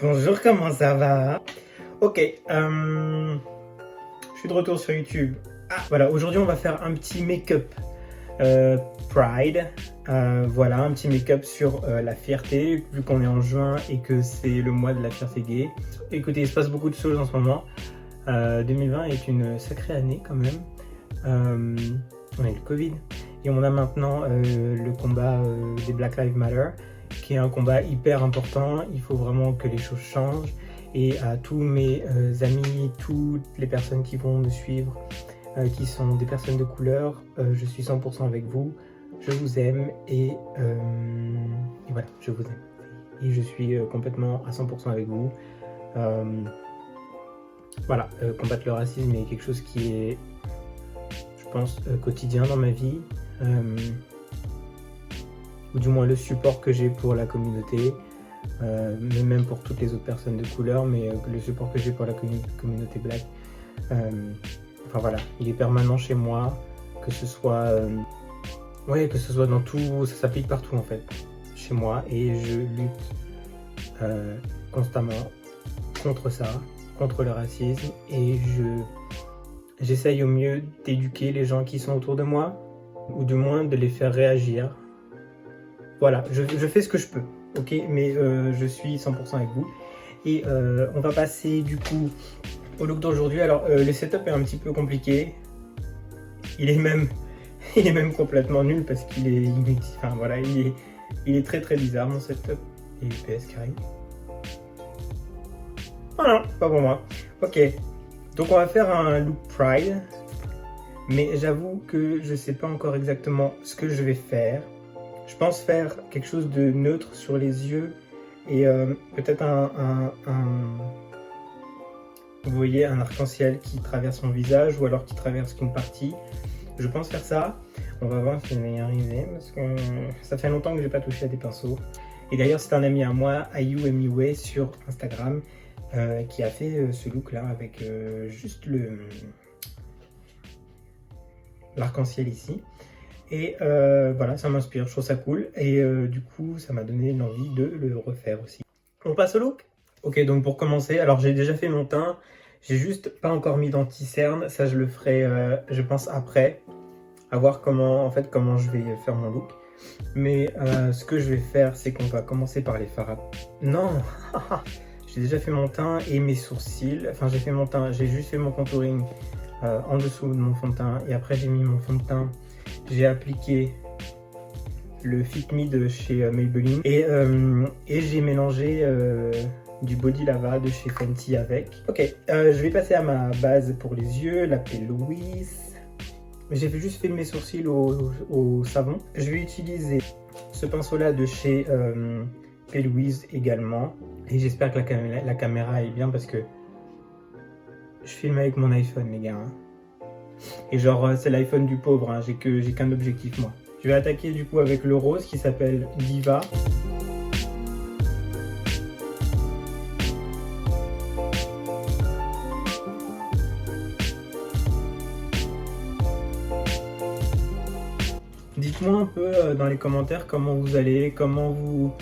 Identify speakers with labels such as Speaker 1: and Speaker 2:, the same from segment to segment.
Speaker 1: Bonjour, comment ça va? Ok, je suis de retour sur YouTube. Voilà, aujourd'hui on va faire un petit make-up Pride. Voilà, un petit make-up sur la fierté, vu qu'on est en juin et que c'est le mois de la fierté gay. Écoutez, il se passe beaucoup de choses en ce moment. 2020 est une sacrée année quand même. On a eu le Covid et on a maintenant le combat des Black Lives Matter, qui est un combat hyper important. Il faut vraiment que les choses changent. Et à tous mes amis, toutes les personnes qui vont me suivre, qui sont des personnes de couleur, je suis 100% avec vous. Je vous aime et voilà, je vous aime. Et je suis complètement à 100% avec vous. Voilà, combattre le racisme est quelque chose qui est, je pense, quotidien dans ma vie. Ou du moins le support que j'ai pour la communauté, mais même pour toutes les autres personnes de couleur, mais le support que j'ai pour la communauté black, enfin voilà, il est permanent chez moi, que ce soit, ouais, que ce soit dans tout, ça s'applique partout en fait, chez moi, et je lutte constamment contre ça, contre le racisme, et j'essaye au mieux d'éduquer les gens qui sont autour de moi, ou du moins de les faire réagir. Voilà, je fais ce que je peux, ok, mais je suis 100% avec vous. Et on va passer du coup au look d'aujourd'hui. Alors le setup est un petit peu compliqué. Il est même complètement nul parce qu'il est inutile. Enfin voilà, il est très très bizarre mon setup. Et PS carré. Oh non, pas pour moi. Ok, donc on va faire un look Pride. Mais j'avoue que je sais pas encore exactement ce que je vais faire. Je pense faire quelque chose de neutre sur les yeux et peut-être vous voyez, un arc-en-ciel qui traverse mon visage ou alors qui traverse qu'une partie. Je pense faire ça. On va voir si je vais y arriver parce que ça fait longtemps que j'ai pas touché à des pinceaux. Et d'ailleurs c'est un ami à moi, IUMUWay sur Instagram, qui a fait ce look là avec juste l'arc-en-ciel ici. Et voilà, ça m'inspire, je trouve ça cool. Et du coup, ça m'a donné l'envie de le refaire aussi. On passe au look? Ok, donc pour commencer, alors j'ai déjà fait mon teint. J'ai juste pas encore mis d'anti-cerne. Ça, je le ferai, je pense, après. À voir comment, en fait, comment je vais faire mon look. Mais ce que je vais faire, c'est qu'on va commencer par les fards à... Non. J'ai déjà fait mon teint et mes sourcils. Enfin, j'ai fait mon teint, j'ai juste fait mon contouring en dessous de mon fond de teint. Et après, j'ai mis mon fond de teint. J'ai appliqué le Fit Me de chez Maybelline et j'ai mélangé du Body Lava de chez Fenty avec. Ok, je vais passer à ma base pour les yeux, la P. Louise. J'ai juste fait mes sourcils au savon. Je vais utiliser ce pinceau là de chez P. Louise également. Et j'espère que la caméra est bien parce que je filme avec mon iPhone, les gars. Et genre, c'est l'iPhone du pauvre, hein. J'ai qu'un objectif, moi. Je vais attaquer du coup avec le rose qui s'appelle Diva. Dites-moi un peu dans les commentaires comment vous allez, comment vous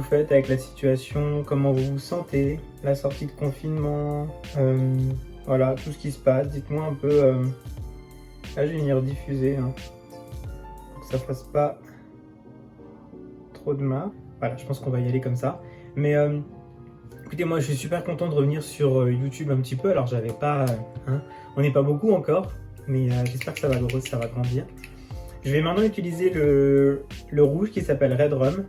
Speaker 1: faites avec la situation, comment vous vous sentez, la sortie de confinement, voilà, tout ce qui se passe. Dites-moi un peu. Là, je vais venir diffuser, hein, pour que ça fasse pas trop de mal. Voilà, je pense qu'on va y aller comme ça. Mais écoutez, moi, je suis super content de revenir sur YouTube un petit peu. Alors, j'avais pas, hein, on n'est pas beaucoup encore, mais j'espère que ça va grandir. Je vais maintenant utiliser le rouge qui s'appelle Red Rum.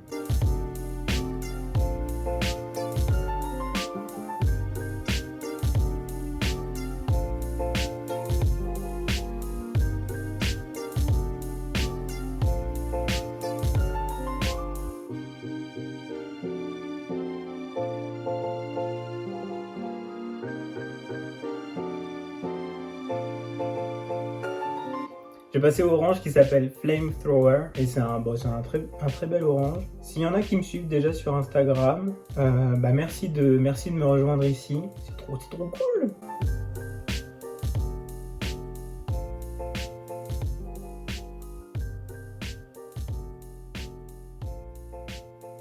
Speaker 1: Je vais passer au orange qui s'appelle Flamethrower et c'est un très bel orange. S'il y en a qui me suivent déjà sur Instagram, bah merci de me rejoindre ici. C'est trop cool.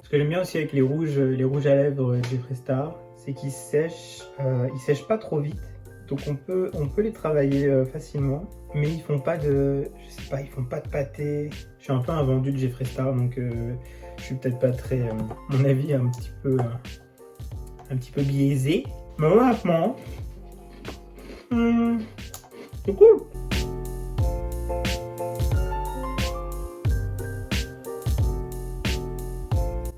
Speaker 1: Ce que j'aime bien aussi avec les rouges à lèvres Jeffree Star, c'est qu'ils sèchent pas trop vite. Donc on peut les travailler facilement, mais ils font pas de, je sais pas, ils font pas de pâté. Je suis un peu un vendu de Jeffree Star, donc je suis peut-être pas très, mon avis est un petit peu biaisé. Mais honnêtement, c'est cool.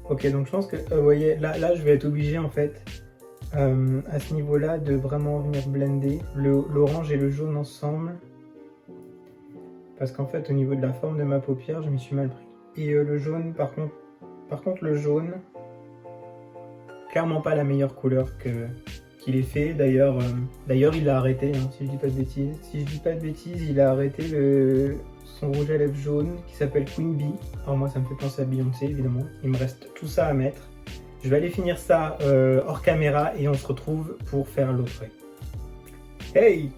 Speaker 1: Ok, donc je pense que, vous voyez, là je vais être obligé en fait, à ce niveau-là, de vraiment venir blender l'orange et le jaune ensemble. Parce qu'en fait, au niveau de la forme de ma paupière, je m'y suis mal pris. Et le jaune, par contre le jaune, clairement pas la meilleure couleur qu'il ait fait. D'ailleurs, il l'a arrêté, hein, si je dis pas de bêtises. Si je dis pas de bêtises, il a arrêté son rouge à lèvres jaune qui s'appelle Queen Bee. Alors moi, ça me fait penser à Beyoncé, évidemment. Il me reste tout ça à mettre. Je vais aller finir ça hors caméra et on se retrouve pour faire l'autre œil. Hey!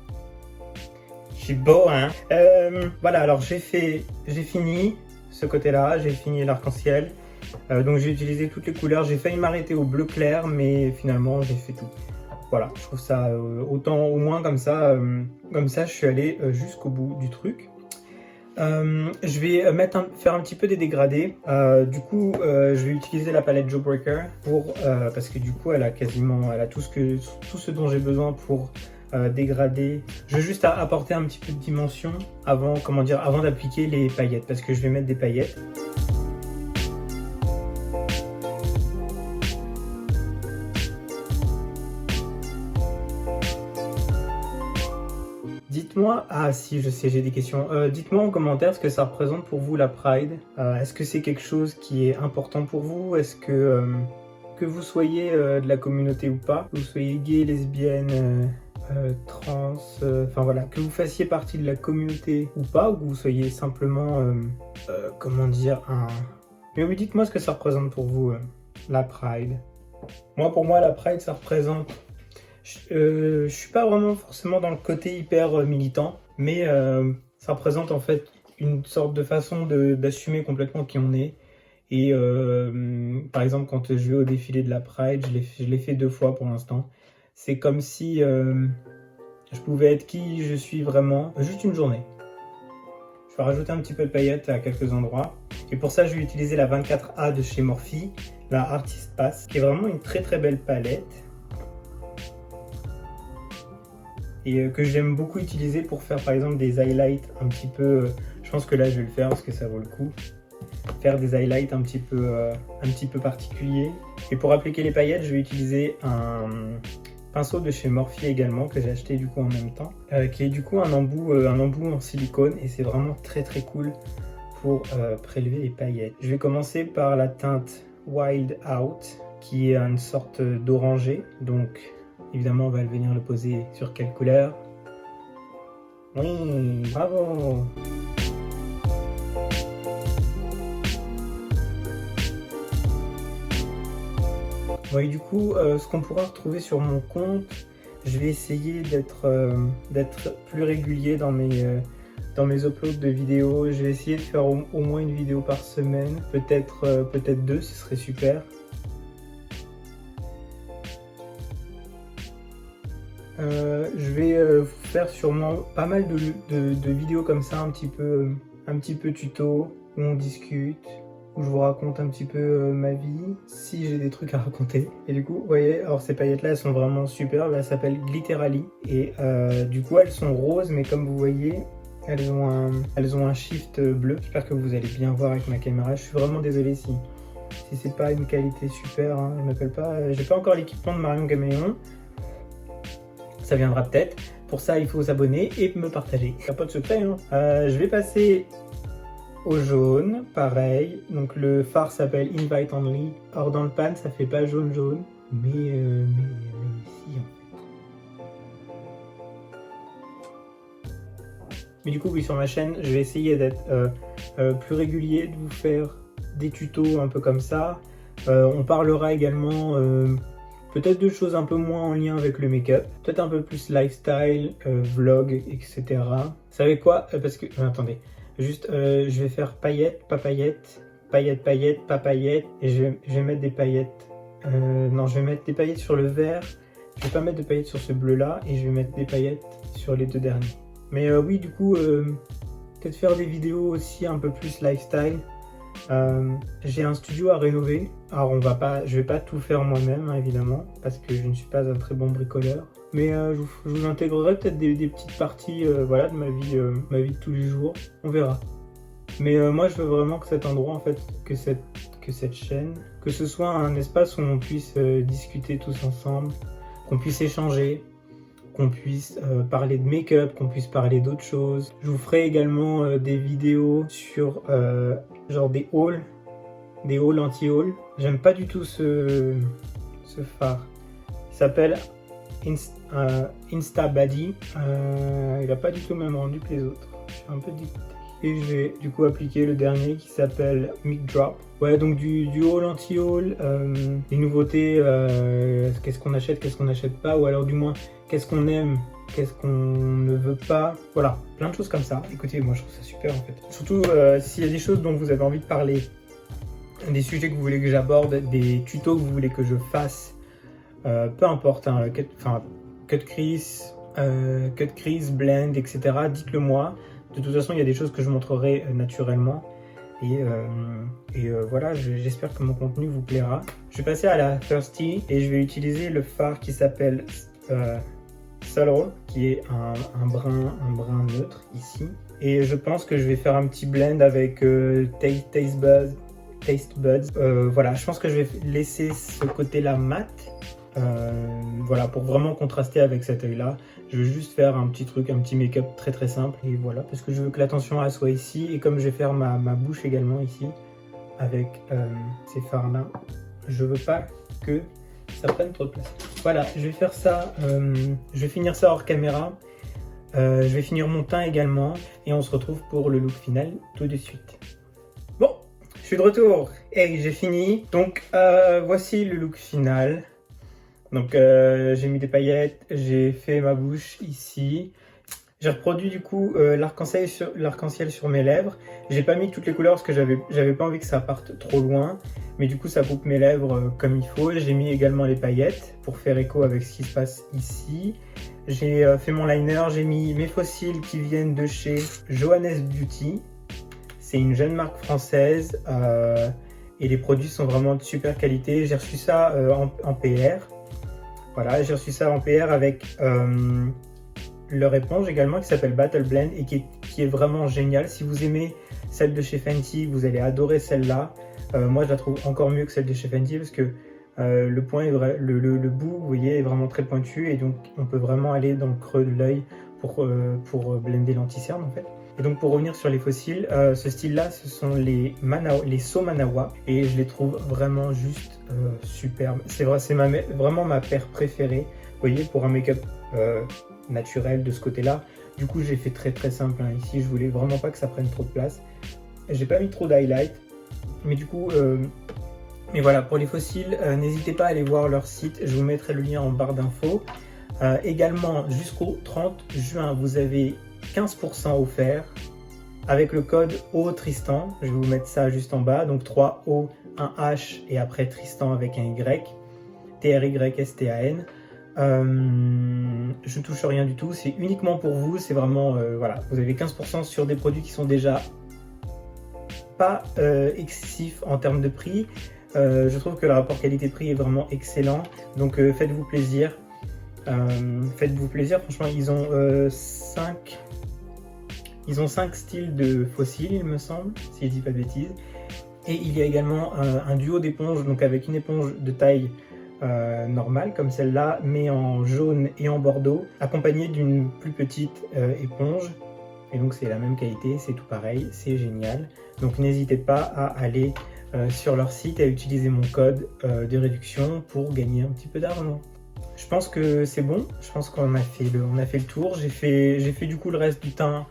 Speaker 1: Je suis beau, hein? Voilà, alors j'ai fini ce côté-là, j'ai fini l'arc-en-ciel. Donc j'ai utilisé toutes les couleurs. J'ai failli m'arrêter au bleu clair, mais finalement j'ai fait tout. Voilà, je trouve ça autant au moins comme ça je suis allé jusqu'au bout du truc. Je vais faire un petit peu des dégradés. Du coup, je vais utiliser la palette Jawbreaker parce que du coup, elle a tout ce dont j'ai besoin pour dégrader. Je veux juste apporter un petit peu de dimension avant d'appliquer les paillettes, parce que je vais mettre des paillettes. Dites-moi, ah si je sais, j'ai des questions. Dites-moi en commentaire ce que ça représente pour vous la Pride. Est-ce que c'est quelque chose qui est important pour vous? Est-ce que vous soyez de la communauté ou pas, que vous soyez gay, lesbienne, trans, enfin voilà, que vous fassiez partie de la communauté ou pas, ou que vous soyez simplement, comment dire, Mais oui, dites-moi ce que ça représente pour vous, la Pride. Pour moi, la Pride, ça représente... je suis pas vraiment forcément dans le côté hyper militant, mais ça représente en fait une sorte de façon d'assumer complètement qui on est. Et par exemple, quand je vais au défilé de la Pride, je l'ai fait 2 fois pour l'instant. C'est comme si je pouvais être qui je suis vraiment, juste une journée. Je vais rajouter un petit peu de paillettes à quelques endroits. Et pour ça, je vais utiliser la 24A de chez Morphe, la Artist Pass, qui est vraiment une très très belle palette. Et que j'aime beaucoup utiliser pour faire par exemple des highlights un petit peu, je pense que là je vais le faire parce que ça vaut le coup, faire des highlights un petit peu particuliers. Et pour appliquer les paillettes, je vais utiliser un pinceau de chez Morphe également, que j'ai acheté du coup en même temps, qui est du coup un embout en silicone, et c'est vraiment très très cool pour prélever les paillettes. Je vais commencer par la teinte Wild Out, qui est une sorte d'orangé, donc évidemment, on va venir le poser sur quelle couleur? Oui, bravo! Oui, du coup, ce qu'on pourra retrouver sur mon compte, je vais essayer d'être plus régulier dans mes uploads de vidéos. Je vais essayer de faire au moins une vidéo par semaine, peut-être 2, ce serait super. Je vais faire sûrement pas mal de vidéos comme ça, un petit peu tuto, où on discute, où je vous raconte un petit peu ma vie, si j'ai des trucs à raconter. Et du coup, vous voyez, alors ces paillettes là, elles sont vraiment superbes, elles s'appellent Glitterally. Et du coup, elles sont roses, mais comme vous voyez, elles ont un shift bleu. J'espère que vous allez bien voir avec ma caméra. Je suis vraiment désolé si c'est pas une qualité super, hein. Je m'appelle pas, j'ai pas encore l'équipement de Marion Gaméléon. Ça viendra peut-être. Pour ça, il faut s'abonner et me partager. Il n'y a pas de secret, hein. Je vais passer au jaune, pareil. Donc le fard s'appelle Invite Only. Or dans le pan, ça fait pas jaune, mais si en fait. Mais du coup, oui, sur ma chaîne, je vais essayer d'être plus régulier, de vous faire des tutos un peu comme ça. On parlera également peut-être de choses un peu moins en lien avec le make-up, peut-être un peu plus lifestyle, vlog, etc. Vous savez quoi? Parce que, attendez, juste, je vais faire paillettes, pas paillettes, paillettes, paillettes, pas paillettes. Et je vais mettre des paillettes. Non, je vais mettre des paillettes sur le vert. Je vais pas mettre de paillettes sur ce bleu-là. Et je vais mettre des paillettes sur les deux derniers. Mais oui, du coup, peut-être faire des vidéos aussi un peu plus lifestyle. J'ai un studio à rénover. Alors je vais pas tout faire moi-même, hein, évidemment, parce que je ne suis pas un très bon bricoleur. Mais je vous intégrerai peut-être des petites parties voilà, de ma vie de tous les jours. On verra. Mais moi, je veux vraiment que cet endroit, en fait, que cette chaîne, que ce soit un espace où on puisse discuter tous ensemble, qu'on puisse échanger, qu'on puisse parler de make-up, qu'on puisse parler d'autres choses. Je vous ferai également des vidéos sur genre des hauls anti-haul. J'aime pas du tout ce fard. Il s'appelle Instabody. Il a pas du tout le même rendu que les autres. Je suis un peu dégoûté. Et je vais du coup appliquer le dernier qui s'appelle Mic Drop. Ouais, donc du haul anti-haul, des nouveautés, qu'est-ce qu'on achète, qu'est-ce qu'on n'achète pas, ou alors du moins qu'est-ce qu'on aime, qu'est-ce qu'on ne veut pas. Voilà, plein de choses comme ça. Écoutez, moi je trouve ça super en fait. Surtout s'il y a des choses dont vous avez envie de parler, des sujets que vous voulez que j'aborde, des tutos que vous voulez que je fasse, peu importe, hein, cut crease, blend, etc. Dites-le moi. De toute façon, il y a des choses que je montrerai naturellement. Et voilà, j'espère que mon contenu vous plaira. Je vais passer à la Thirsty et je vais utiliser le fard qui s'appelle Soul, qui est un brun neutre ici. Et je pense que je vais faire un petit blend avec Taste Buds. Voilà, je pense que je vais laisser ce côté-là mat. Voilà, pour vraiment contraster avec cet œil là, je veux juste faire un petit truc, un petit make-up très très simple, et voilà, parce que je veux que l'attention elle soit ici, et comme je vais faire ma bouche également ici avec ces fards là, je veux pas que ça prenne trop de place. Voilà, je vais faire ça, je vais finir ça hors caméra, je vais finir mon teint également, et on se retrouve pour le look final tout de suite. Bon, je suis de retour et j'ai fini, donc voici le look final. Donc j'ai mis des paillettes, j'ai fait ma bouche ici. J'ai reproduit du coup l'arc-en-ciel sur mes lèvres. J'ai pas mis toutes les couleurs parce que j'avais pas envie que ça parte trop loin. Mais du coup ça coupe mes lèvres comme il faut. J'ai mis également les paillettes pour faire écho avec ce qui se passe ici. J'ai fait mon liner, j'ai mis mes fossiles qui viennent de chez Johannes Beauty. C'est une jeune marque française et les produits sont vraiment de super qualité. J'ai reçu ça en PR. Voilà, j'ai reçu ça en PR avec leur éponge également qui s'appelle Battle Blend et qui est vraiment géniale. Si vous aimez celle de chez Fenty, vous allez adorer celle-là. Moi, je la trouve encore mieux que celle de chez Fenty parce que le bout, vous voyez, est vraiment très pointu et donc on peut vraiment aller dans le creux de l'œil pour blender l'anti-cerne en fait. Et donc pour revenir sur les fossiles, ce style-là, ce sont les So Manawa et je les trouve vraiment juste superbes. C'est vraiment ma paire préférée, vous voyez, pour un make-up naturel de ce côté-là. Du coup, j'ai fait très très simple hein. Ici, je voulais vraiment pas que ça prenne trop de place. J'ai pas mis trop d'highlight, mais du coup, mais voilà, pour les fossiles, n'hésitez pas à aller voir leur site. Je vous mettrai le lien en barre d'infos. Également, jusqu'au 30 juin, vous avez 15% offert avec le code OTristan. Je vais vous mettre ça juste en bas. Donc 3 O, 1 H et après Tristan avec un Y. TRYSTAN. Je ne touche rien du tout. C'est uniquement pour vous. C'est vraiment, voilà. Vous avez 15% sur des produits qui sont déjà pas excessifs en termes de prix. Je trouve que le rapport qualité-prix est vraiment excellent. Donc faites-vous plaisir. Faites-vous plaisir. Franchement, ils ont 5 styles de fossiles, il me semble, si je dis pas de bêtises. Et il y a également un duo d'éponges, donc avec une éponge de taille normale, comme celle-là, mais en jaune et en bordeaux, accompagnée d'une plus petite éponge. Et donc c'est la même qualité, c'est tout pareil, c'est génial. Donc n'hésitez pas à aller sur leur site et à utiliser mon code de réduction pour gagner un petit peu d'argent. Je pense que c'est bon, je pense qu'on a fait le tour. J'ai fait du coup le reste du teint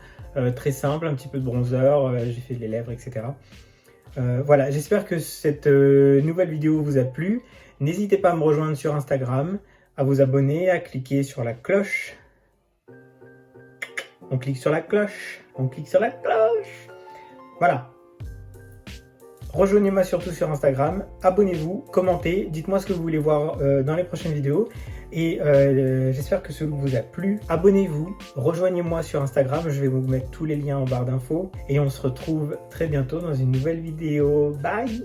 Speaker 1: très simple, un petit peu de bronzer, j'ai fait les lèvres, etc. Voilà, j'espère que cette nouvelle vidéo vous a plu. N'hésitez pas à me rejoindre sur Instagram, à vous abonner, à cliquer sur la cloche. On clique sur la cloche, on clique sur la cloche. Voilà. Rejoignez-moi surtout sur Instagram, abonnez-vous, commentez, dites-moi ce que vous voulez voir dans les prochaines vidéos. Et j'espère que ce look vous a plu. Abonnez-vous, rejoignez-moi sur Instagram, je vais vous mettre tous les liens en barre d'infos. Et on se retrouve très bientôt dans une nouvelle vidéo. Bye!